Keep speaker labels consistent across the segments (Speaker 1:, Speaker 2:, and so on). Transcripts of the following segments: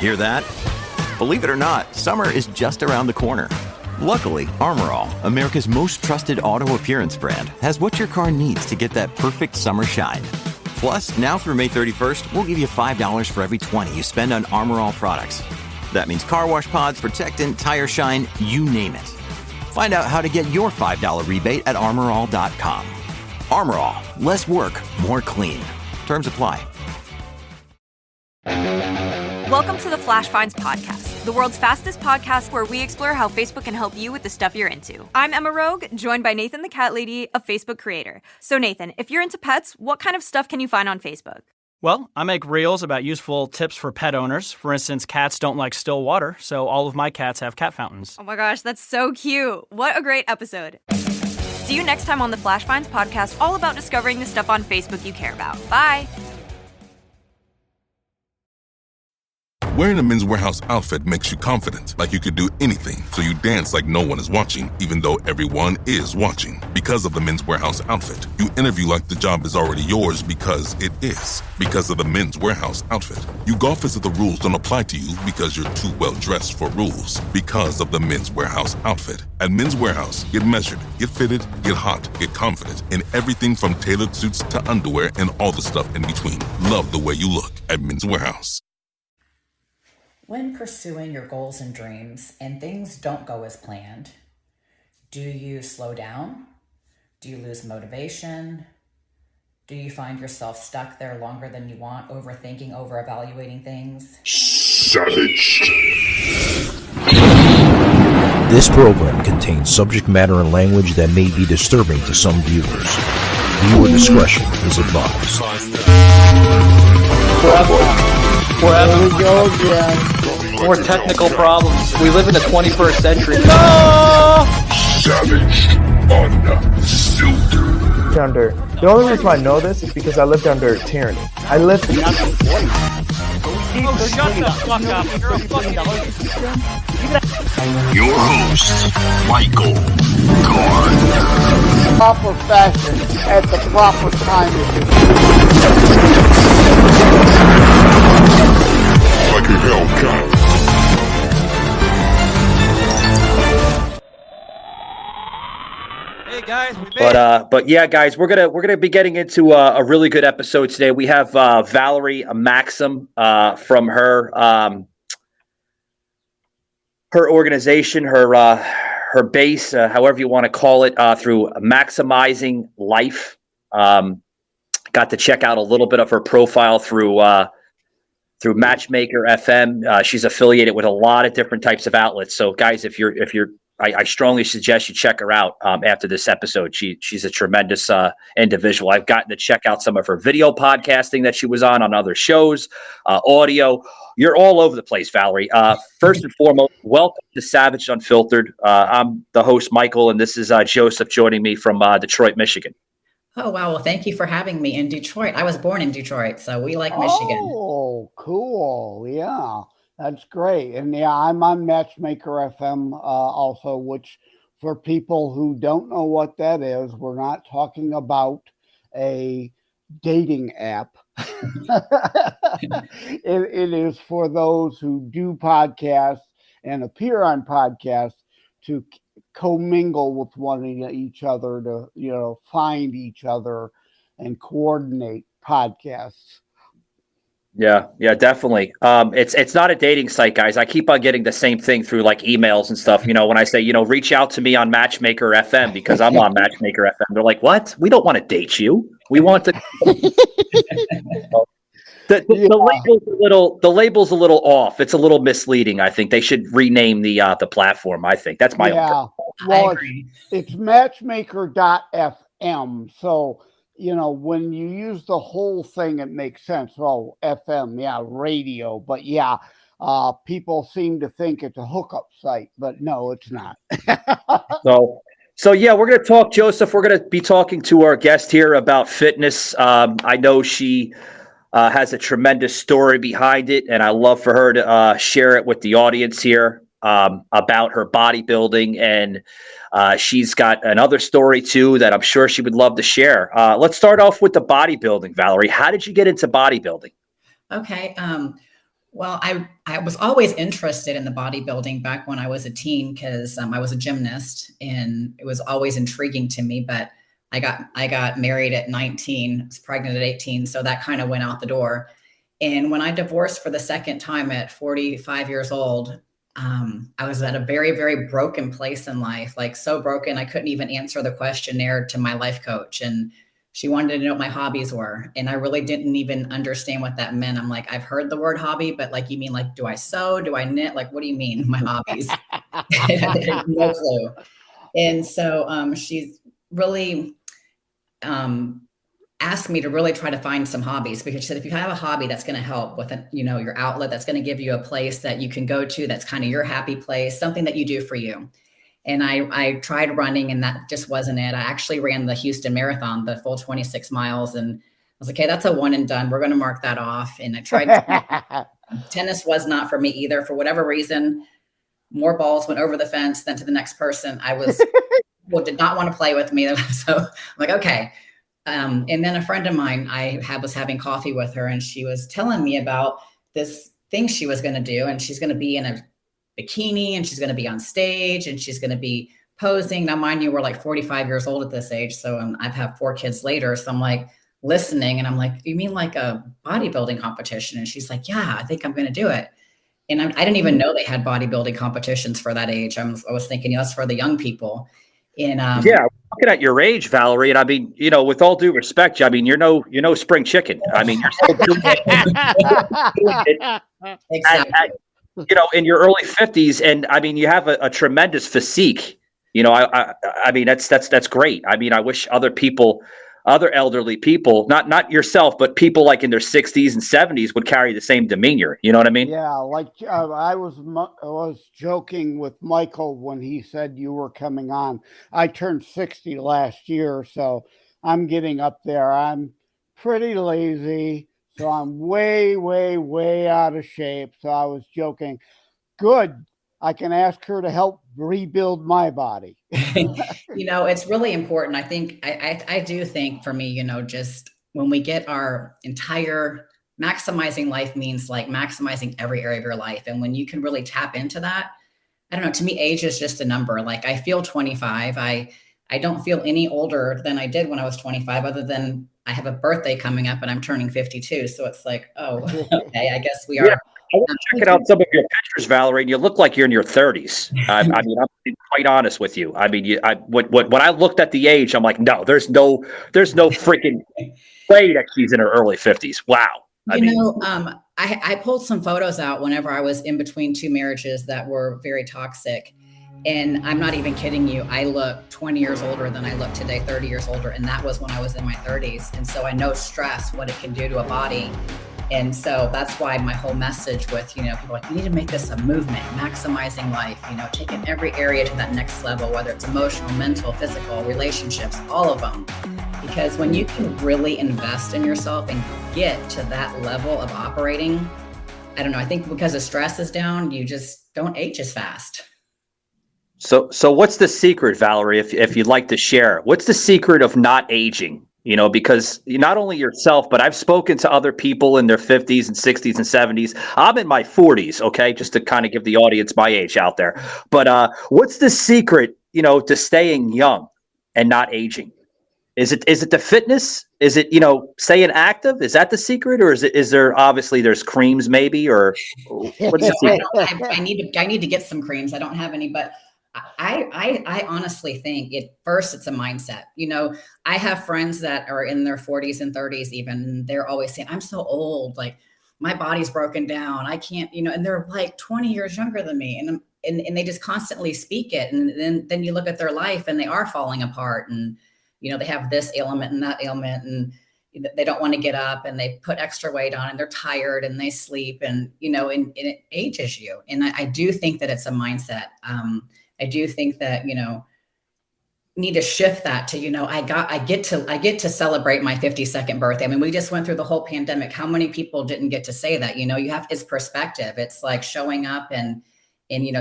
Speaker 1: Hear that? Believe it or not, summer is just around the corner. Luckily, Armor All, America's most trusted auto appearance brand, has what your car needs to get that perfect summer shine. Plus, now through May 31st, we'll give you $5 for every $20 you spend on Armor All products. That means car wash pods, protectant, tire shine, you name it. Find out how to get your $5 rebate at armorall.com. Armor All, less work, more clean. Terms apply.
Speaker 2: Welcome to the Flash Finds podcast, the world's fastest podcast where we explore how Facebook can help you with the stuff you're into. I'm Emma Rogue, joined by Nathan the Cat Lady, a Facebook creator. So Nathan, if you're into pets, what kind of stuff can you find on Facebook?
Speaker 3: Well, I make reels about useful tips for pet owners. For instance, cats don't like still water, so all of my cats have cat fountains.
Speaker 2: Oh my gosh, that's so cute. What a great episode. See you next time on the Flash Finds podcast, all about discovering the stuff on Facebook you care about. Bye.
Speaker 4: Wearing a Men's Warehouse outfit makes you confident, like you could do anything, so you dance like no one is watching, even though everyone is watching. Because of the Men's Warehouse outfit, you interview like the job is already yours because it is. Because of the Men's Warehouse outfit, you golf as if the rules don't apply to you because you're too well dressed for rules. Because of the Men's Warehouse outfit. At Men's Warehouse, get measured, get fitted, get hot, get confident in everything from tailored suits to underwear and all the stuff in between. Love the way you look at Men's Warehouse.
Speaker 5: When pursuing your goals and dreams and things don't go as planned, do you slow down? Do you lose motivation? Do you find yourself stuck there longer than you want, overthinking, over-evaluating things?
Speaker 4: Savage.
Speaker 6: This program contains subject matter and language that may be disturbing to some viewers. Viewer discretion is advised.
Speaker 7: There we go again. More technical problems. We live in the 21st century.
Speaker 4: No! Savage unfiltered.
Speaker 8: Under. The only reason I know this is because I lived under tyranny. I lived.
Speaker 3: Oh, shut the fuck up! You're a fucking.
Speaker 4: Your host, Michael Gard.
Speaker 9: Proper fashion at the proper time.
Speaker 4: Like a Hellcat.
Speaker 3: Hey guys,
Speaker 7: But yeah, guys, we're gonna be getting into a really good episode today. We have Valerie Marksym from her organization, her base, however you want to call it, through Maksymizing Life. Got to check out a little bit of her profile through Matchmaker FM. She's affiliated with a lot of different types of outlets. So guys, I strongly suggest you check her out after this episode. She's a tremendous individual. I've gotten to check out some of her video podcasting that she was on other shows, audio. You're all over the place, Valerie. First and foremost, welcome to Savage Unfiltered. I'm the host, Michael, and this is Joseph joining me from Detroit, Michigan.
Speaker 5: Oh, wow. Well, thank you for having me in Detroit. I was born in Detroit, so we like Michigan.
Speaker 9: Oh, cool. Yeah, that's great. And yeah, I'm on Matchmaker FM also, which for people who don't know what that is, we're not talking about a dating app. It is for those who do podcasts and appear on podcasts to commingle with each other, to find each other and coordinate podcasts.
Speaker 7: Yeah, definitely. It's not a dating site, guys. I keep on getting the same thing through like emails and stuff. When I say, reach out to me on Matchmaker FM because I'm on Matchmaker FM. They're like, what? We don't want to date you. We want to. The label's a little off. It's a little misleading. I think they should rename the platform. I think that's my own.
Speaker 9: Well, it's matchmaker.fm. So when you use the whole thing, it makes sense. Oh, FM, radio. But people seem to think it's a hookup site, but no, it's not.
Speaker 7: So yeah, we're going to talk, Joseph. We're going to be talking to our guest here about fitness. I know she has a tremendous story behind it, and I love for her to share it with the audience here about her bodybuilding. And she's got another story too that I'm sure she would love to share. Let's start off with the bodybuilding, Valerie. How did you get into bodybuilding?
Speaker 5: Okay. Well, I was always interested in the bodybuilding back when I was a teen because I was a gymnast and it was always intriguing to me. But I got married at 19, was pregnant at 18, so that kind of went out the door. And when I divorced for the second time at 45 years old, I was at a very, very broken place in life, like so broken I couldn't even answer the questionnaire to my life coach. And she wanted to know what my hobbies were. And I really didn't even understand what that meant. I'm like, I've heard the word hobby, but like, you mean like, do I sew? Do I knit? Like, what do you mean my hobbies? No clue. And so she's really asked me to really try to find some hobbies, because she said, if you have a hobby that's going to help with your outlet, that's going to give you a place that you can go to, that's kind of your happy place, something that you do for you. And I tried running and that just wasn't it. I actually ran the Houston Marathon, the full 26 miles. And I was like, okay, that's a one and done. We're going to mark that off. And I tried. Tennis was not for me either. For whatever reason, more balls went over the fence than to the next person. Did not want to play with me. So I'm like, okay. And then a friend of mine, was having coffee with her and she was telling me about this thing she was going to do. And she's going to be in a bikini and she's going to be on stage and she's going to be posing. Now, mind you, we're like 45 years old at this age. So I've had 4 kids later. So I'm like listening and I'm like, you mean like a bodybuilding competition? And she's like, yeah, I think I'm going to do it. And I didn't even know they had bodybuilding competitions for that age. I was thinking, that's for the young people. And
Speaker 7: yeah, looking at your age, Valerie, and I mean, with all due respect, I mean, you're no spring chicken. I mean, you're still doing it.
Speaker 5: Exactly.
Speaker 7: In your early 50s, and I mean, you have a tremendous physique. I mean, that's great. I mean, I wish other elderly people, not yourself, but people like in their 60s and 70s would carry the same demeanor. You know what I mean?
Speaker 9: Yeah, like I was joking with Michael when he said you were coming on. I turned 60 last year, so I'm getting up there. I'm pretty lazy, so I'm way, way, way out of shape. So I was joking. Good. I can ask her to help rebuild my body.
Speaker 5: It's really important. I think, I do think for me, just when we get our entire maximizing life means like maximizing every area of your life. And when you can really tap into that, I don't know, to me, age is just a number. Like I feel 25. I don't feel any older than I did when I was 25, other than I have a birthday coming up and I'm turning 52. So it's like, oh, okay, I guess we are.
Speaker 7: Yeah. I was checking out some of your pictures, Valerie, and you look like you're in your 30s. I mean, I'm being quite honest with you. I mean, when I looked at the age, I'm like, no, there's no freaking way that she's in her early 50s. Wow.
Speaker 5: I pulled some photos out whenever I was in between 2 marriages that were very toxic. And I'm not even kidding you. I look 20 years older than I look today, 30 years older. And that was when I was in my 30s. And so I know stress, what it can do to a body. And so that's why my whole message with, people are like, you need to make this a movement, maximizing life, taking every area to that next level, whether it's emotional, mental, physical, relationships, all of them. Because when you can really invest in yourself and get to that level of operating, I don't know, I think because the stress is down, you just don't age as fast.
Speaker 7: So what's the secret, Valerie, if you'd like to share? What's the secret of not aging? Because not only yourself, but I've spoken to other people in their 50s and 60s and 70s. I'm in my 40s, okay, just to kind of give the audience my age out there. But what's the secret, to staying young and not aging? Is it the fitness? Is it, staying active? Is that the secret? Or is there obviously there's creams maybe, or what's the secret?
Speaker 5: I need to get some creams. I don't have any, but I honestly think it's a mindset. I have friends that are in their 40s and 30s even. They're always saying, I'm so old, like my body's broken down. I can't, and they're like 20 years younger than me. And they just constantly speak it. And then you look at their life and they are falling apart and, they have this ailment and that ailment and they don't want to get up and they put extra weight on and they're tired and they sleep and, and it ages you. And I do think that it's a mindset. I do think that, need to shift that to, I get to celebrate my 52nd birthday. I mean, we just went through the whole pandemic. How many people didn't get to say that? It's perspective. It's like showing up and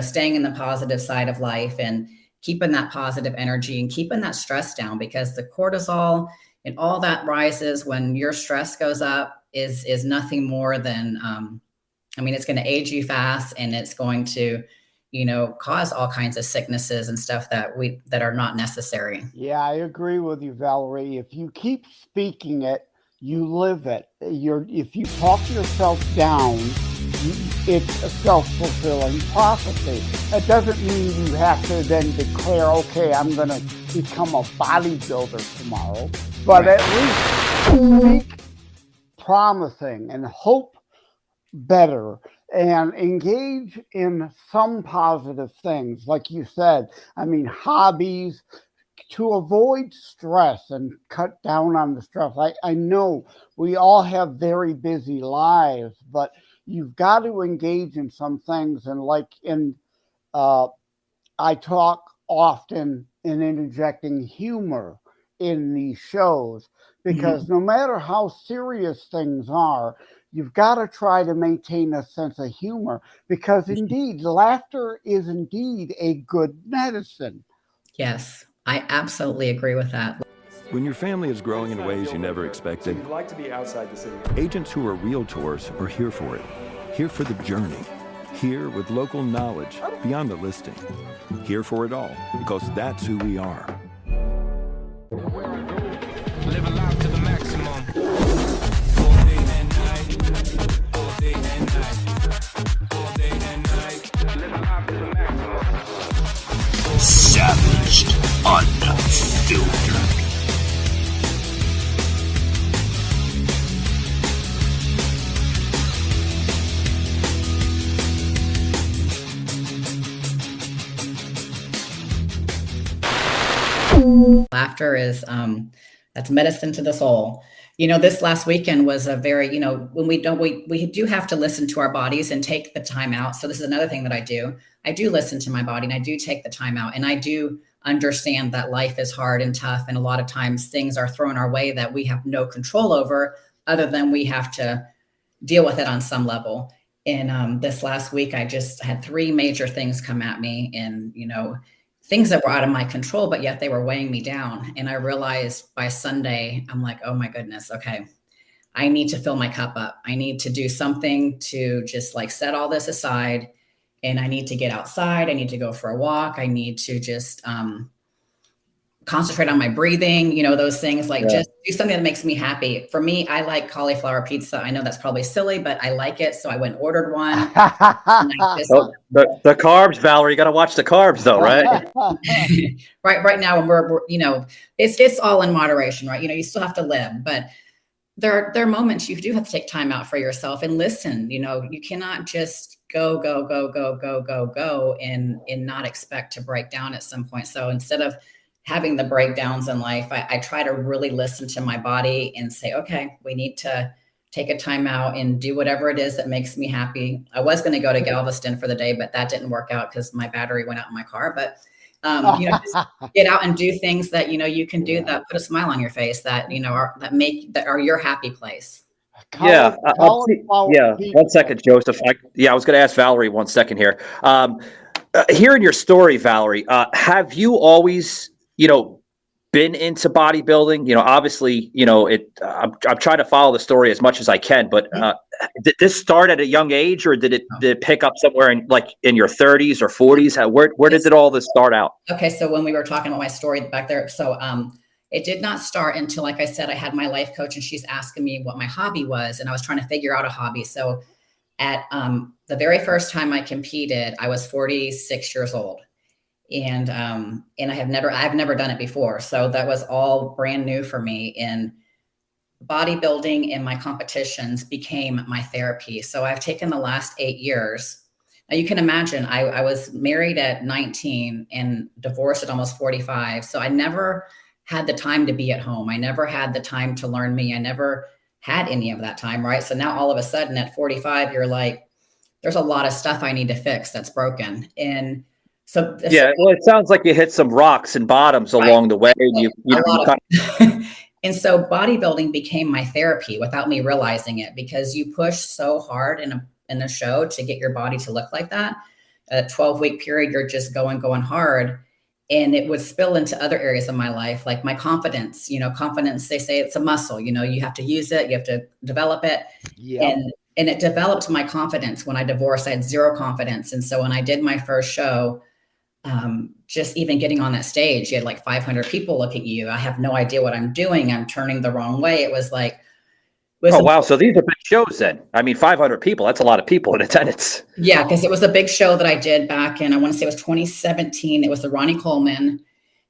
Speaker 5: staying in the positive side of life and keeping that positive energy and keeping that stress down, because the cortisol and all that rises when your stress goes up is nothing more than, I mean, it's going to age you fast, and it's going to, cause all kinds of sicknesses and stuff that are not necessary.
Speaker 9: Yeah, I agree with you, Valerie. If you keep speaking it, you live it. If you talk yourself down, it's a self-fulfilling prophecy. That doesn't mean you have to then declare, okay, I'm going to become a bodybuilder tomorrow, but at least speak promising and hope better and engage in some positive things. Like you said, I mean, hobbies, to avoid stress and cut down on the stress. I know we all have very busy lives, but you've got to engage in some things. And I talk often in interjecting humor in these shows, because no matter how serious things are, you've got to try to maintain a sense of humor, because indeed, laughter is indeed a good medicine.
Speaker 5: Yes, I absolutely agree with that.
Speaker 10: When your family is growing in ways you never expected,
Speaker 11: you'd like to be outside the city.
Speaker 10: Agents who are realtors are here for it. Here for the journey. Here with local knowledge beyond the listing. Here for it all, because that's who we are.
Speaker 12: Live a life to the maximum. All day and night. All day and night. All day and night. Live a life to the maximum.
Speaker 6: Savaged, unfiltered.
Speaker 5: Laughter is that's medicine to the soul. This last weekend was a very, when we do have to listen to our bodies and take the time out. So this is another thing that I do. I do listen to my body, and I do take the time out, and I do understand that life is hard and tough. And a lot of times things are thrown our way that we have no control over, other than we have to deal with it on some level. And this last week, I just had 3 major things come at me, and, things that were out of my control, but yet they were weighing me down. And I realized by Sunday, I'm like, oh my goodness, okay, I need to fill my cup up. I need to do something to just like set all this aside. And I need to get outside. I need to go for a walk. I need to just concentrate on my breathing, those things, like just do something that makes me happy. For me, I like cauliflower pizza. I know that's probably silly, but I like it. So I went and ordered one.
Speaker 7: The carbs, Valerie, you got to watch the carbs though, right?
Speaker 5: Right now, when we're it's all in moderation, right? You still have to live, but there are moments you do have to take time out for yourself and listen. You cannot just go and not expect to break down at some point. So instead of having the breakdowns in life, I try to really listen to my body and say, okay, we need to take a time out and do whatever it is that makes me happy. I was going to go to Galveston for the day, but that didn't work out because my battery went out in my car. But just get out and do things that you can do that put a smile on your face, that that are your happy place.
Speaker 7: One second, Joseph. I was going to ask Valerie 1 second here. Hearing your story, Valerie, have you always been into bodybuilding? Obviously, I'm trying to follow the story as much as I can, but did this start at a young age, or did it pick up somewhere in your 30s or 40s? Where did it all this start out?
Speaker 5: Okay, so when we were talking about my story back there, so it did not start until, like I said, I had my life coach, and she's asking me what my hobby was, and I was trying to figure out a hobby. So at the very first time I competed, I was 46 years old. And I've never done it before. So that was all brand new for me. And bodybuilding and my competitions became my therapy. So I've taken the last 8 years. Now you can imagine, I was married at 19 and divorced at almost 45. So I never had the time to be at home. I never had the time to learn me. I never had any of that time. Right. So now all of a sudden at 45, you're like, there's a lot of stuff I need to fix that's broken. And well,
Speaker 7: it sounds like you hit some rocks and bottoms along the way.
Speaker 5: And so bodybuilding became my therapy without me realizing it, because you push so hard in a show to get your body to look like that. A 12-week period, you're just going hard, and it would spill into other areas of my life, like my confidence. Confidence, they say it's a muscle. You have to use it, you have to develop it. Yep. And And it developed my confidence. When I divorced, I had zero confidence. And so when I did my first show, just even getting on that stage, you had like 500 people looking at you. I have no idea what I'm doing. I'm turning the wrong way. It was like,
Speaker 7: wow. So these are big shows then. I mean, 500 people, that's a lot of people in attendance.
Speaker 5: Yeah, because it was a big show that I did back in, I want to say it was 2017. It was the Ronnie Coleman.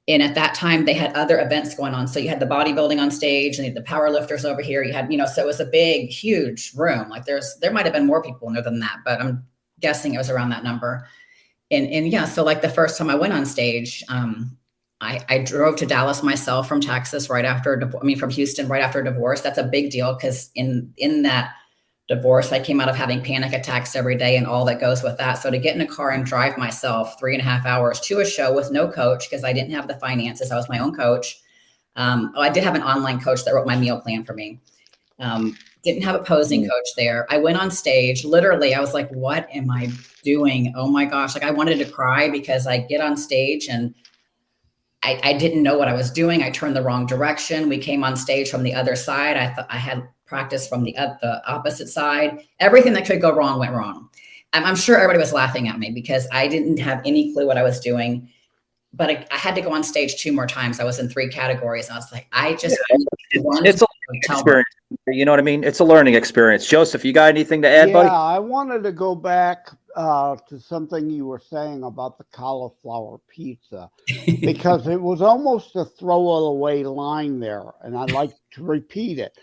Speaker 5: And at that time, they had other events going on. So you had the bodybuilding on stage and you had the power lifters over here. You had, so it was a big, huge room. Like there might have been more people in there than that, but I'm guessing it was around that number. And yeah, so like the first time I went on stage, I drove to Dallas myself from Texas from Houston right after a divorce. That's a big deal because in that divorce, I came out of having panic attacks every day and all that goes with that. So to get in a car and drive myself 3.5 hours to a show with no coach, because I didn't have the finances, I was my own coach. I did have an online coach that wrote my meal plan for me. Didn't have a posing coach there. I went on stage, literally, I was like, what am I doing? Oh my gosh. Like I wanted to cry because I get on stage and I didn't know what I was doing. I turned the wrong direction. We came on stage from the other side. I thought I had practice from the opposite side. Everything that could go wrong went wrong. I'm sure everybody was laughing at me because I didn't have any clue what I was doing. But I had to go on stage 2 more times. I was in 3 categories. And I was like, it's a learning
Speaker 7: experience. You know what I mean? It's a learning experience. Joseph, you got anything to add, buddy?
Speaker 9: Yeah, I wanted to go back to something you were saying about the cauliflower pizza, because it was almost a throwaway line there. And I'd like to repeat it.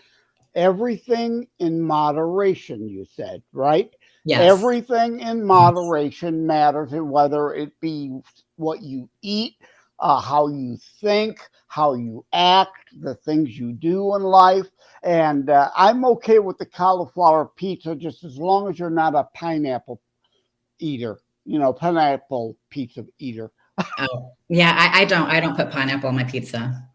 Speaker 9: Everything in moderation, you said, right?
Speaker 5: Yes.
Speaker 9: Everything in moderation matters, and whether it be what you eat, how you think, how you act, the things you do in life. And I'm okay with the cauliflower pizza just as long as you're not a pineapple eater, pineapple pizza eater.
Speaker 5: Oh, yeah, I don't put pineapple on my pizza.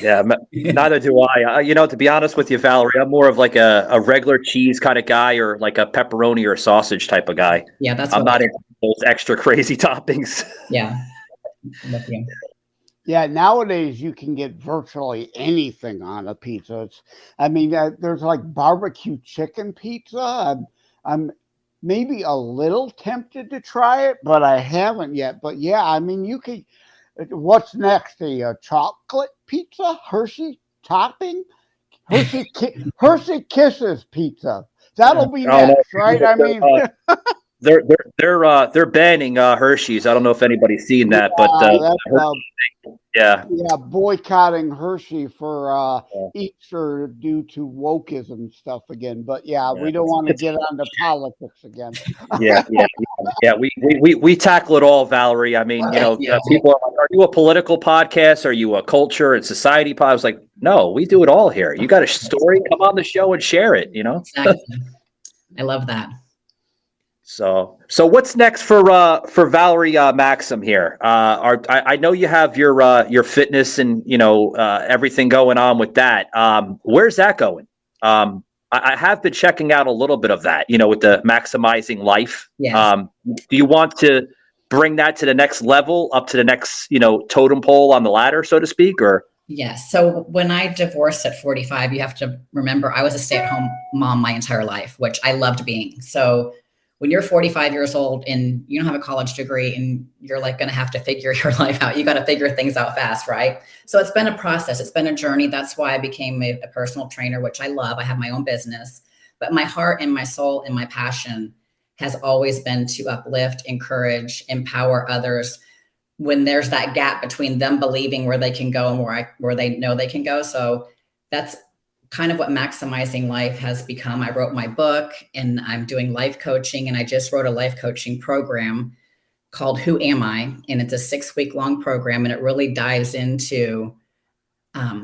Speaker 7: Yeah, neither do I. To be honest with you, Valerie, I'm more of like a regular cheese kind of guy, or like a pepperoni or sausage type of guy.
Speaker 5: Yeah, that's
Speaker 7: I'm not into those extra crazy toppings.
Speaker 5: Yeah. With you.
Speaker 9: Yeah, nowadays you can get virtually anything on a pizza. There's like barbecue chicken pizza. I'm maybe a little tempted to try it, but I haven't yet. But yeah, you could. What's next? A chocolate pizza, Hershey topping, Hershey Kisses pizza. That'll be next, right?
Speaker 7: They're banning Hershey's. I don't know if anybody's seen that, but
Speaker 9: boycotting Hershey for Easter due to wokeism stuff again. But we don't want to get onto politics again.
Speaker 7: Yeah. We tackle it all, Valerie. People are like, "Are you a political podcast? Are you a culture and society podcast?" I was like, "No, we do it all here. You got a story? Come on the show and share it."
Speaker 5: Exactly. I love that.
Speaker 7: So what's next for Valerie Marksym here? I know you have your fitness and everything going on with that. Where's that going? I have been checking out a little bit of that, with the Maksymizing Life.
Speaker 5: Yes.
Speaker 7: Do you want to bring that to the next level, up to the next totem pole on the ladder, so to speak, or?
Speaker 5: Yes. So when I divorced at 45, you have to remember I was a stay-at-home mom my entire life, which I loved being. So when you're 45 years old and you don't have a college degree and you're like going to have to figure your life out, you got to figure things out fast, right? So it's been a process. It's been a journey. That's why I became a personal trainer, which I love. I have my own business, but my heart and my soul and my passion has always been to uplift, encourage, empower others when there's that gap between them believing where they can go and where they know they can go. So that's kind of what Maksymizing Life has become. I wrote my book and I'm doing life coaching, and I just wrote a life coaching program called Who Am I? And it's a 6-week-long program, and it really dives into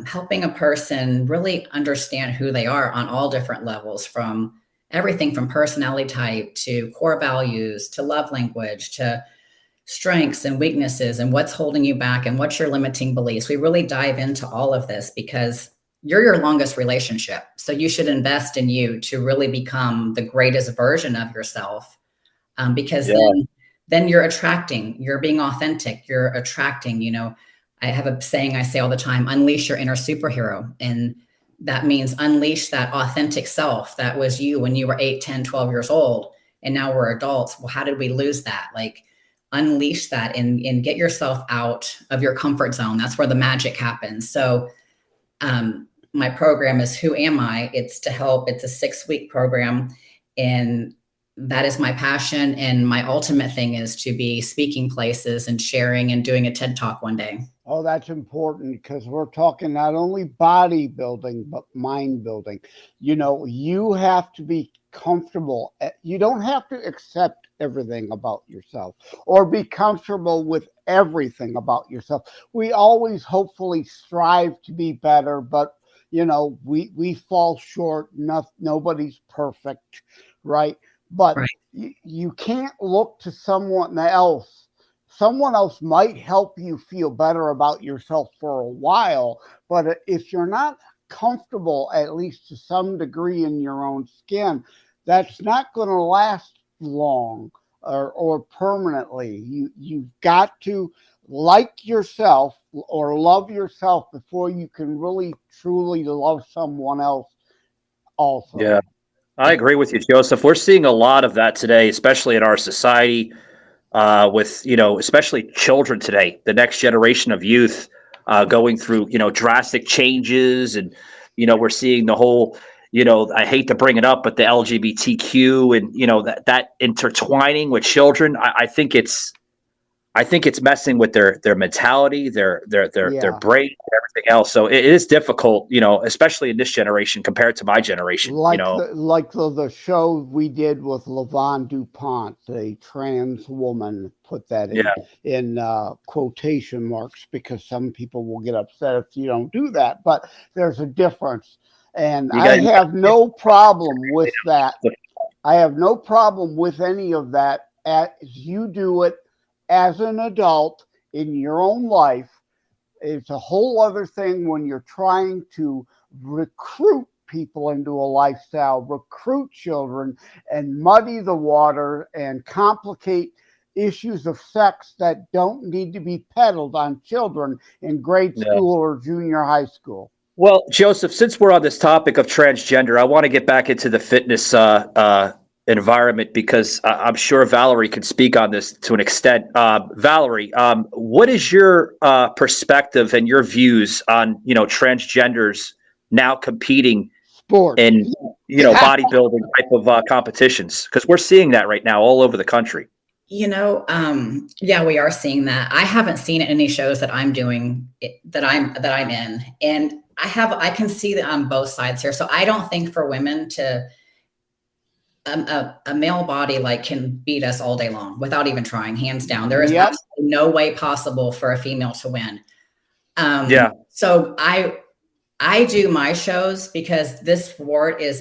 Speaker 5: helping a person really understand who they are on all different levels, from everything from personality type to core values to love language to strengths and weaknesses and what's holding you back and what's your limiting beliefs. We really dive into all of this because you're your longest relationship. So you should invest in you to really become the greatest version of yourself. Because then you're attracting, you're being authentic, you're attracting, I have a saying I say all the time, unleash your inner superhero. And that means unleash that authentic self that was you when you were 8, 10, 12 years old. And now we're adults. Well, how did we lose that? Like, unleash that and get yourself out of your comfort zone. That's where the magic happens. So my program is Who Am I? It's to help. It's a 6-week program. And that is my passion. And my ultimate thing is to be speaking places and sharing and doing a TED Talk one day.
Speaker 9: Oh, that's important, because we're talking not only bodybuilding, but mind building. You know, you have to be comfortable. You don't have to accept everything about yourself or be comfortable with everything about yourself. We always hopefully strive to be better, but you know, we fall short. Nobody's perfect, right? But you can't look to someone else. Someone else might help you feel better about yourself for a while, but if you're not comfortable, at least to some degree, in your own skin, that's not going to last long or permanently. You've got to like yourself or love yourself before you can really truly love someone else also.
Speaker 7: Yeah, I agree with you, Joseph. We're seeing a lot of that today, especially in our society, with, you know, especially children today, the next generation of youth going through, you know, drastic changes. And, you know, we're seeing the whole, you know, I hate to bring it up, but the LGBTQ and, you know, that intertwining with children, I think it's messing with their mentality, their brain, and everything else. So it is difficult, you know, especially in this generation compared to my generation.
Speaker 9: Like,
Speaker 7: you know,
Speaker 9: the show we did with Lavon DuPont, a trans woman, put that in quotation marks, because some people will get upset if you don't do that. But there's a difference, and I have no problem with that. I have no problem with any of that as you do it as an adult in your own life. It's a whole other thing when you're trying to recruit people into a lifestyle, recruit children, and muddy the water and complicate issues of sex that don't need to be peddled on children in grade school or junior high school.
Speaker 7: Well, Joseph, since we're on this topic of transgender, I want to get back into the fitness environment, because I'm sure Valerie could speak on this to an extent. Valerie, what is your perspective and your views on, you know, transgenders now competing in, you know, bodybuilding type of competitions? Because we're seeing that right now all over the country.
Speaker 5: You know, yeah, we are seeing that. I haven't seen it in any shows that I'm doing, that I'm in, and I can see that on both sides here. So I don't think for women to a male body like can beat us all day long without even trying, hands down. There is absolutely no way possible for a female to win. So I do my shows because this sport is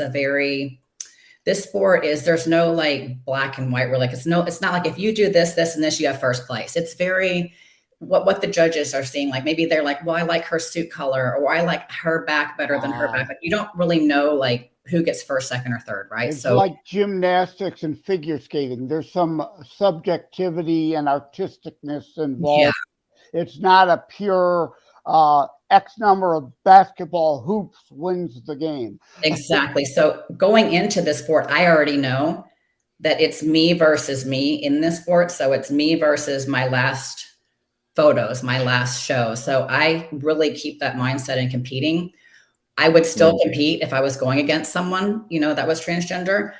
Speaker 5: there's no like black and white. We're like, it's not like if you do this, this, and this, you have first place. It's very what the judges are seeing. Like maybe they're like, well, I like her suit color, or I like her back better than her back. But you don't really know like who gets first, second, or third, right?
Speaker 9: It's like gymnastics and figure skating. There's some subjectivity and artisticness involved. Yeah. It's not a pure X number of basketball hoops wins the game.
Speaker 5: Exactly. So going into this sport, I already know that it's me versus me in this sport. So it's me versus my last photos, my last show. So I really keep that mindset in competing. I would still compete if I was going against someone, you know, that was transgender.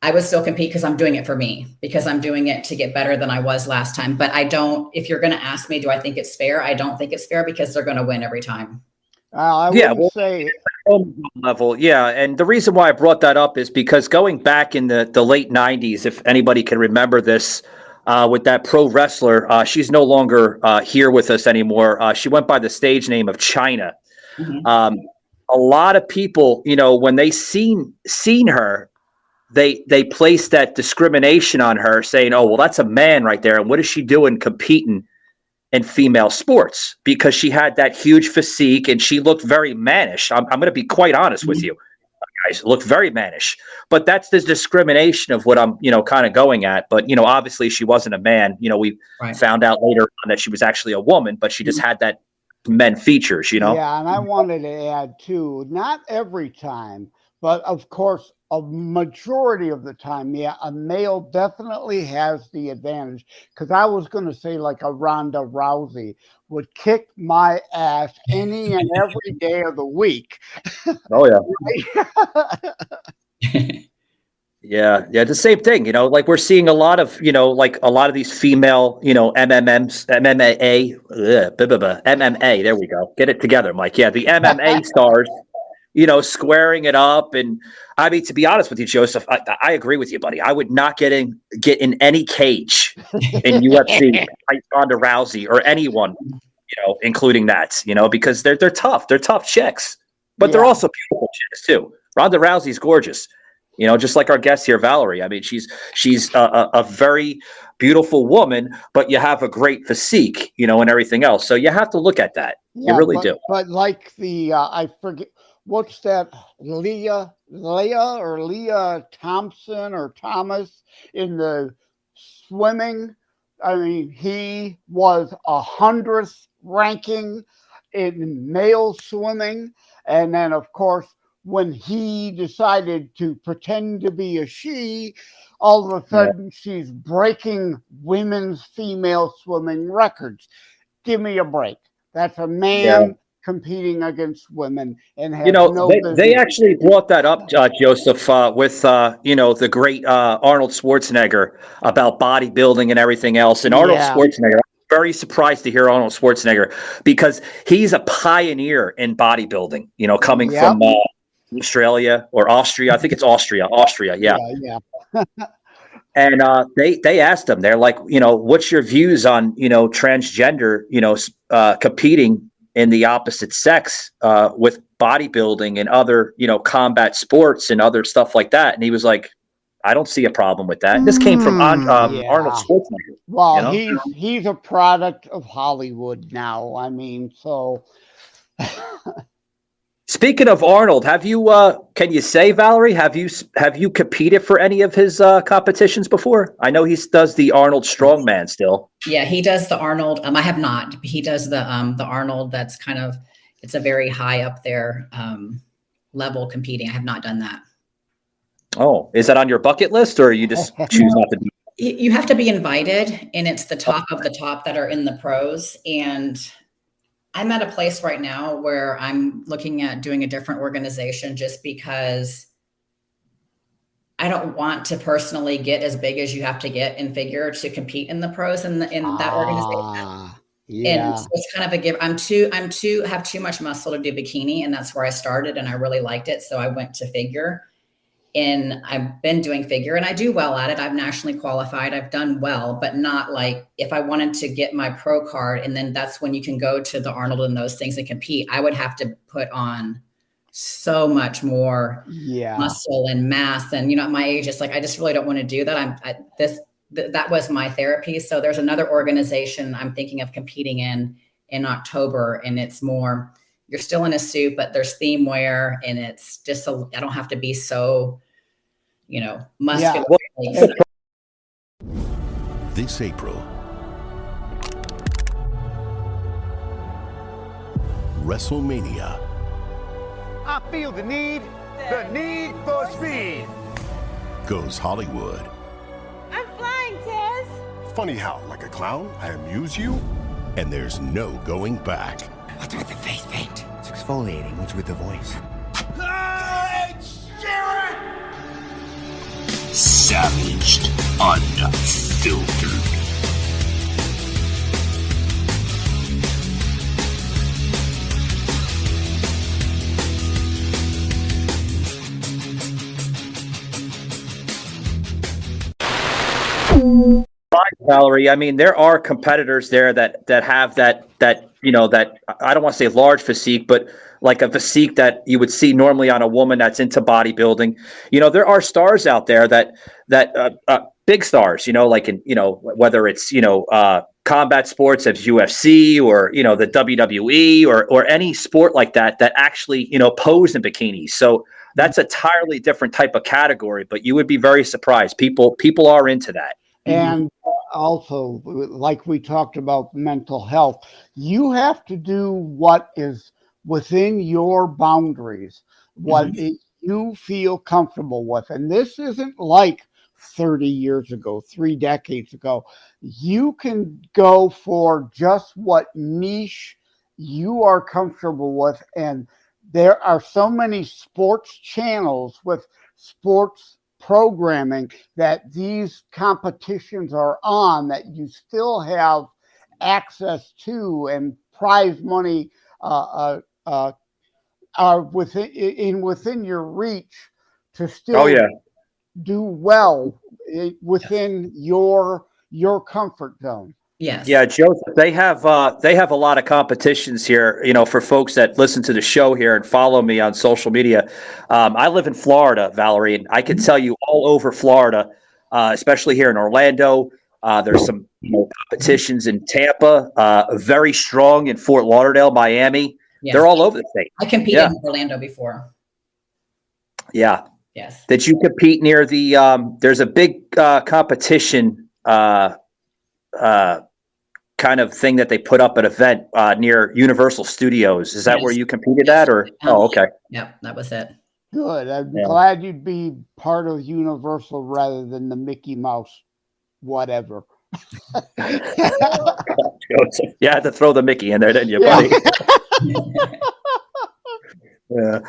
Speaker 5: I would still compete because I'm doing it for me, because I'm doing it to get better than I was last time. But I don't, if you're going to ask me, do I think it's fair? I don't think it's fair, because they're going to win every time.
Speaker 9: I would say
Speaker 7: level. Yeah. And the reason why I brought that up is because going back in the late 90s, if anybody can remember this, with that pro wrestler, she's no longer here with us anymore. She went by the stage name of China. Mm-hmm. A lot of people, you know, when they seen her, they placed that discrimination on her, saying, oh, well, that's a man right there. And what is she doing competing in female sports? Because she had that huge physique and she looked very mannish. I'm going to be quite honest with you. Guys, looked very mannish. But that's the discrimination of what I'm, you know, kind of going at. But, you know, obviously she wasn't a man. You know, we found out later on that she was actually a woman, but she just had that men features, you know?
Speaker 9: Yeah, and I wanted to add too, not every time, but of course, a majority of the time, yeah, a male definitely has the advantage. Because I was going to say, like a Ronda Rousey would kick my ass any and every day of the week.
Speaker 7: Oh, yeah. Yeah, the same thing, you know, like we're seeing a lot of, you know, like a lot of these female, you know, MMA, there we go. Get it together, Mike. Yeah, the MMA stars, you know, squaring it up. And I mean, to be honest with you, Joseph, I agree with you, buddy. I would not get in any cage in UFC, like Ronda Rousey or anyone, you know, including that, you know, because they're tough. They're tough chicks, but they're also beautiful chicks too. Ronda Rousey's gorgeous. You know, just like our guest here, Valerie. I mean, she's a very beautiful woman, but you have a great physique, you know, and everything else. So you have to look at that.
Speaker 9: Yeah,
Speaker 7: you really do.
Speaker 9: But like the, I forget, what's that, Leah Thompson or Thomas in the swimming? I mean, he was 100th ranking in male swimming. And then, of course, when he decided to pretend to be a she, all of a sudden she's breaking women's female swimming records. Give me a break. That's a man competing against women, and has,
Speaker 7: you know,
Speaker 9: no
Speaker 7: they actually brought that up, Joseph, with you know, the great Arnold Schwarzenegger about bodybuilding and everything else. And Arnold Schwarzenegger, I'm very surprised to hear Arnold Schwarzenegger, because he's a pioneer in bodybuilding. You know, coming from Australia or Austria. I think it's Austria. Yeah. And they asked him, they're like, you know, what's your views on, you know, transgender, you know, competing in the opposite sex with bodybuilding and other, you know, combat sports and other stuff like that. And he was like, I don't see a problem with that. This came from Arnold Schwarzenegger.
Speaker 9: Well,
Speaker 7: you know?
Speaker 9: he's a product of Hollywood now. I mean, so.
Speaker 7: Speaking of Arnold, have you? Can you say, Valerie, have you competed for any of his competitions before? I know he does the Arnold Strongman still.
Speaker 11: Yeah, he does the Arnold. I have not. He does the Arnold. That's kind of, it's a very high up there level competing. I have not done that.
Speaker 7: Oh, is that on your bucket list, or you just choose not to be?
Speaker 11: You have to be invited, and it's the top of the top that are in the pros. And I'm at a place right now where I'm looking at doing a different organization, just because I don't want to personally get as big as you have to get in figure to compete in the pros in that organization.
Speaker 9: Yeah.
Speaker 11: And so it's kind of a give. Have too much muscle to do bikini, and that's where I started, and I really liked it. So I went to figure, and I've been doing figure, and I do well at it. I've nationally qualified. I've done well, but not like if I wanted to get my pro card, and then that's when you can go to the Arnold and those things and compete. I would have to put on so much more muscle and mass. And, you know, at my age, it's like, I just really don't want to do that. That was my therapy. So there's another organization I'm thinking of competing in October, and it's more, you're still in a suit, but there's theme wear, and it's just, I don't have to be so, you know, muscular.
Speaker 9: Yeah.
Speaker 13: This April, WrestleMania.
Speaker 14: I feel the need for speed.
Speaker 13: Goes Hollywood.
Speaker 15: I'm flying, Tez.
Speaker 14: Funny how, like a clown, I amuse you.
Speaker 13: And there's no going back.
Speaker 16: What's with the face paint? It's exfoliating. What's with the voice?
Speaker 13: Savaged, unfiltered.
Speaker 7: Valerie, I mean, there are competitors there that have that you know, that I don't want to say large physique, but like a physique that you would see normally on a woman that's into bodybuilding. You know, there are stars out there that big stars, you know, like in, you know, whether it's, you know, combat sports as UFC or, you know, the WWE or any sport like that actually, you know, pose in bikinis. So that's a entirely different type of category, but you would be very surprised. People are into that.
Speaker 9: And also, like we talked about mental health, you have to do what is within your boundaries, what you feel comfortable with. And this isn't like 30 years ago, 3 decades ago. You can go for just what niche you are comfortable with. And there are so many sports channels with sports programming that these competitions are on that you still have access to, and prize money are within your reach to still do well within your comfort zone.
Speaker 11: Yes.
Speaker 7: Yeah, Joseph, they have a lot of competitions here, for folks that listen to the show here and follow me on social media. I live in Florida, Valerie, and I can tell you all over Florida, especially here in Orlando, there's some competitions in Tampa, very strong in Fort Lauderdale, Miami.
Speaker 11: Yes.
Speaker 7: They're all over the state.
Speaker 11: I competed in Orlando before.
Speaker 7: Yeah.
Speaker 11: Yes.
Speaker 7: Did you compete near the there's a big competition kind of thing that they put up at an event near Universal Studios. Is that where you competed at, or? Oh, okay.
Speaker 11: Yep, that was it.
Speaker 9: Good. I'm glad you'd be part of Universal rather than the Mickey Mouse, whatever.
Speaker 7: You had to throw the Mickey in there, didn't you, buddy? Yeah.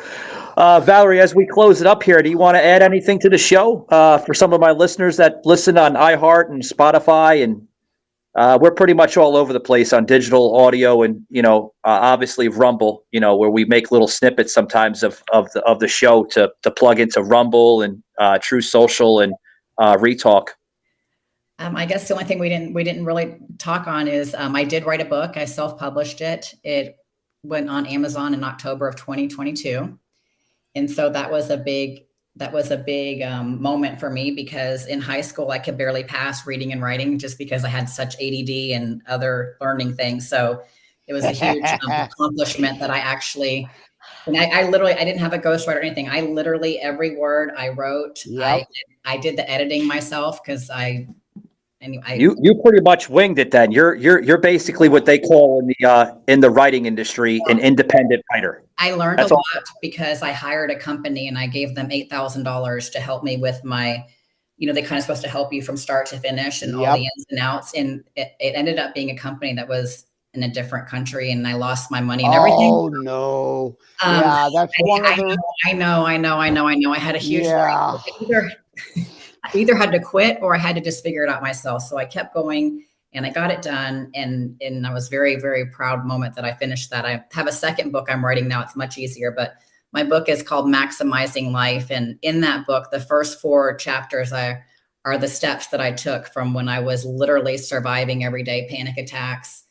Speaker 7: Valerie, as we close it up here, do you want to add anything to the show for some of my listeners that listen on iHeart and Spotify? And we're pretty much all over the place on digital audio and, obviously Rumble, where we make little snippets sometimes of the show to plug into Rumble and True Social and Retalk.
Speaker 11: I guess the only thing we didn't really talk on is I did write a book. I self-published it. It went on Amazon in October of 2022. And so that was a big moment for me, because in high school, I could barely pass reading and writing just because I had such ADD and other learning things. So it was a huge accomplishment that I actually, and I literally, I didn't have a ghostwriter or anything. I literally, every word I wrote, I did the editing myself because
Speaker 7: you pretty much winged it then. You're basically what they call in the writing industry an independent writer.
Speaker 11: I learned a lot because I hired a company and I gave them $8,000 to help me with my, they kind of supposed to help you from start to finish and all the ins and outs. And it ended up being a company that was in a different country, and I lost my money and everything.
Speaker 9: Oh no! Yeah, that's one of the.
Speaker 11: I know. I had a huge. Yeah. I either had to quit or I had to just figure it out myself. So I kept going and I got it done. And I was very, very proud moment that I finished that. I have a second book I'm writing now. It's much easier, but my book is called Maksymizing Life. And in that book, the first 4 chapters are the steps that I took from when I was literally surviving everyday panic attacks,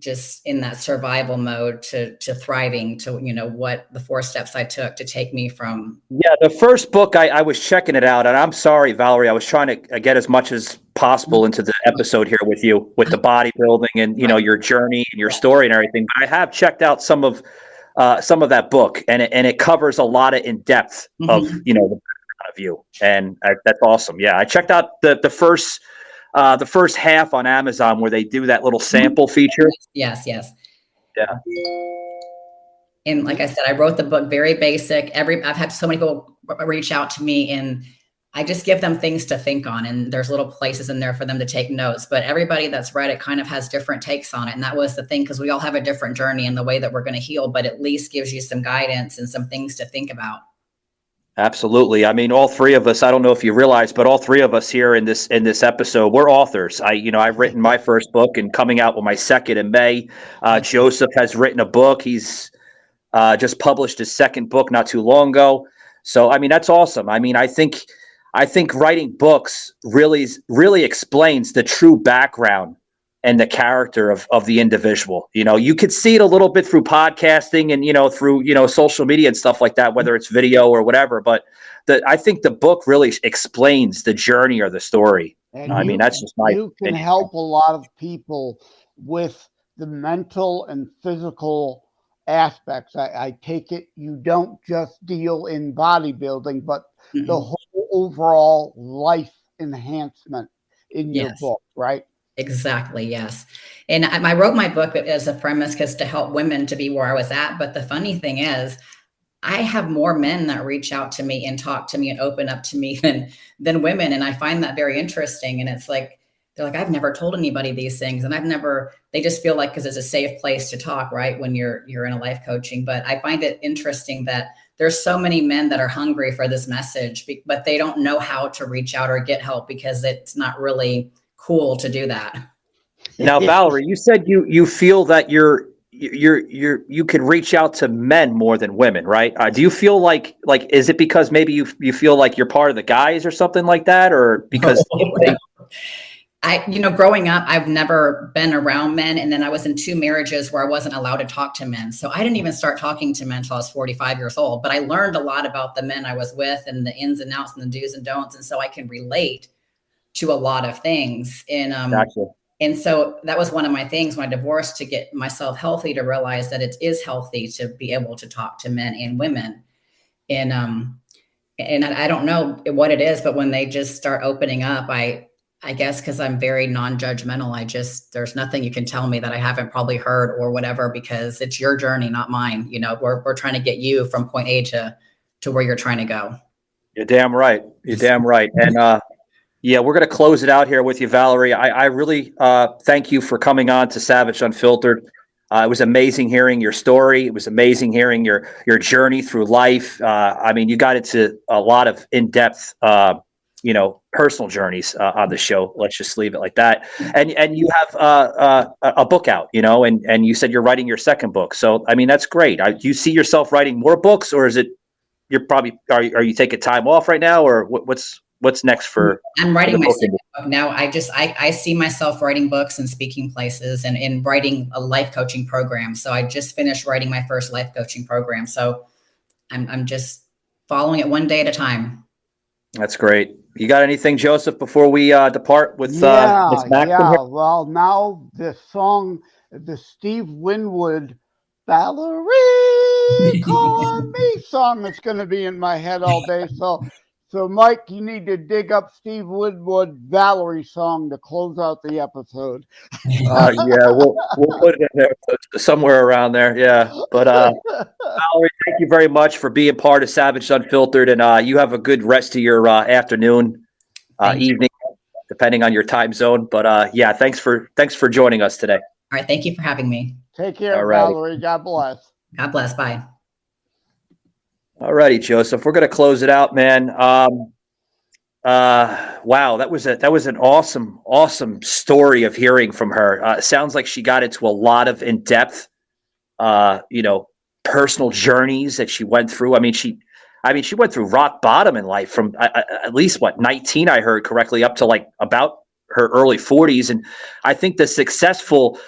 Speaker 11: just in that survival mode to thriving, to, what the 4 steps I took to take me from.
Speaker 7: Yeah. The first book, I was checking it out, and I'm sorry, Valerie, I was trying to get as much as possible into the episode here with you, with the bodybuilding and, your journey and your story and everything. But I have checked out some of that book, and it covers a lot of in depth of, the background of you. And that's awesome. Yeah. I checked out the first half on Amazon where they do that little sample feature.
Speaker 11: Yes.
Speaker 7: Yeah.
Speaker 11: And like I said, I wrote the book very basic. I've had so many people reach out to me, and I just give them things to think on. And there's little places in there for them to take notes. But everybody that's read it kind of has different takes on it. And that was the thing, because we all have a different journey in the way that we're going to heal, but at least gives you some guidance and some things to think about.
Speaker 7: Absolutely. I mean, all 3 of us, I don't know if you realize, but all 3 of us here in this episode, we're authors. I've written my first book and coming out with my second in May. Joseph has written a book. He's just published his second book not too long ago. So, I mean, that's awesome. I mean, I think writing books really explains the true background and the character of the individual. You could see it a little bit through podcasting and, through, social media and stuff like that, whether it's video or whatever. But I think the book really explains the journey or the story.
Speaker 9: And
Speaker 7: I mean, that's just my
Speaker 9: You can
Speaker 7: opinion.
Speaker 9: help a lot of people with the mental and physical aspects. I take it you don't just deal in bodybuilding, but the whole overall life self-enhancement in your
Speaker 11: Yes.
Speaker 9: book, right?
Speaker 11: Exactly. Yes. And I wrote my book as a premise because to help women to be where I was at. But the funny thing is, I have more men that reach out to me and talk to me and open up to me than women. And I find that very interesting. And it's like, they're like, I've never told anybody these things. And they just feel like, cause it's a safe place to talk, right? When you're in a life coaching. But I find it interesting that there's so many men that are hungry for this message, but they don't know how to reach out or get help because it's not really cool to do that.
Speaker 7: Now, Valerie, you said you feel that you can reach out to men more than women, right? Do you feel like is it because maybe you feel like you're part of the guys or something like that, or because
Speaker 11: growing up, I've never been around men, and then I was in 2 marriages where I wasn't allowed to talk to men, so I didn't even start talking to men until I was 45 years old. But I learned a lot about the men I was with and the ins and outs and the do's and don'ts, and so I can relate to a lot of things. And
Speaker 7: Gotcha.
Speaker 11: And so that was one of my things when I divorced, to get myself healthy, to realize that it is healthy to be able to talk to men and women. And I don't know what it is, but when they just start opening up, I guess because I'm very non-judgmental, there's nothing you can tell me that I haven't probably heard or whatever, because it's your journey, not mine. We're trying to get you from point A to where you're trying to go.
Speaker 7: You're damn right. You're damn right. And yeah, we're going to close it out here with you, Valerie. I really thank you for coming on to Savage Unfiltered. It was amazing hearing your story. It was amazing hearing your journey through life. I mean, you got into a lot of in-depth, personal journeys on the show. Let's just leave it like that. And you have a book out, and you said you're writing your second book. So, I mean, that's great. Do you see yourself writing more books, or is it are you taking time off right now, or what's next for?
Speaker 11: I'm writing my second book now. I see myself writing books and speaking places and writing a life coaching program. So I just finished writing my first life coaching program. So I'm just following it one day at a time.
Speaker 7: That's great. You got anything, Joseph, before we depart with Miss Maksym?
Speaker 9: Yeah. Well, now the song, the Steve Winwood, Valerie, call me song that's going to be in my head all day. So, Mike, you need to dig up Steve Winwood Valerie song to close out the episode.
Speaker 7: Yeah, we'll put it in there somewhere around there. Yeah, but Valerie, thank you very much for being part of Savage Unfiltered, and you have a good rest of your afternoon, evening, depending on your time zone. But yeah, thanks for joining us today.
Speaker 11: All right, thank you for having me.
Speaker 9: Take care, Valerie. God bless.
Speaker 11: God bless. Bye.
Speaker 7: All righty, Joseph. We're going to close it out, man. Wow, that was an awesome story of hearing from her. Sounds like she got into a lot of in-depth, personal journeys that she went through. I mean, she went through rock bottom in life from at least 19, I heard correctly, up to like about her early 40s, and I think the successful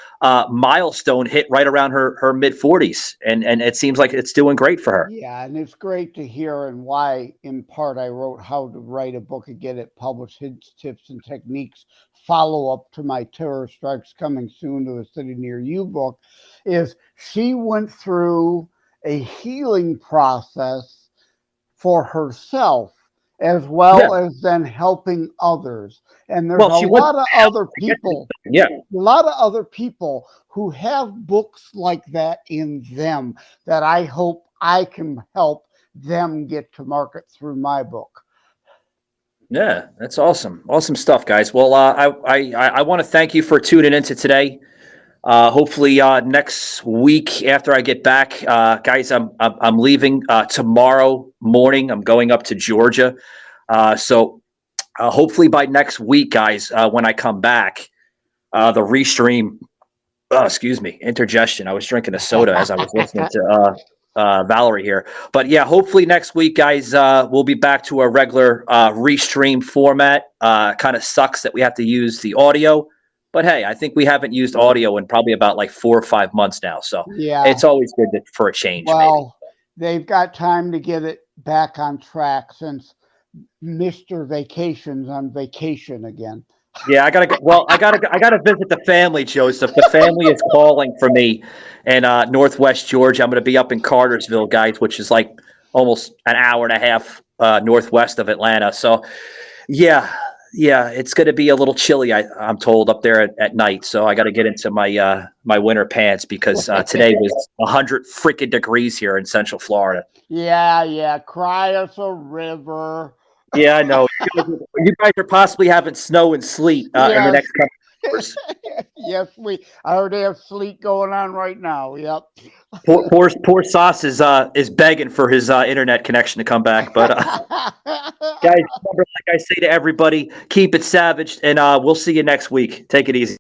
Speaker 7: milestone hit right around her mid 40s, and it seems like it's doing great for her.
Speaker 9: Yeah, and it's great to hear, and why in part I wrote How to Write a Book and Get It Published, Hints, Tips, and Techniques, follow up to my Terror Strikes Coming Soon to a City Near You book, is she went through a healing process for herself as well as then helping others. And there's a lot of other people.
Speaker 7: Yeah.
Speaker 9: A lot of other people who have books like that in them that I hope I can help them get to market through my book.
Speaker 7: Yeah, that's awesome. Awesome stuff, guys. Well, I want to thank you for tuning into today. Hopefully next week after I get back, guys, I'm leaving tomorrow morning. I'm going up to Georgia. So hopefully by next week, guys, when I come back, the restream, indigestion. I was drinking a soda as I was listening to Valerie here. But yeah, hopefully next week, guys, we'll be back to a regular restream format. Kind of sucks that we have to use the audio. But hey, I think we haven't used audio in probably about like 4 or 5 months now. So
Speaker 9: yeah,
Speaker 7: it's always good for a change.
Speaker 9: Well, they've got time to get it back on track since Mr. Vacation's on vacation again.
Speaker 7: Yeah, I gotta visit the family, Joseph. The family is calling for me in Northwest Georgia. I'm gonna be up in Cartersville, guys, which is like almost an hour and a half northwest of Atlanta. So yeah, Yeah, it's going to be a little chilly. I'm told up there at night, so I got to get into my my winter pants because today was 100 freaking degrees here in Central Florida.
Speaker 9: Yeah. Cry us a river.
Speaker 7: Yeah, I know. You guys are possibly having snow and sleet in the next couple of hours.
Speaker 9: Yes, I already have sleet going on right now. Yep.
Speaker 7: Poor Sauce is begging for his internet connection to come back. But guys, remember, like I say to everybody, keep it savage, and we'll see you next week. Take it easy.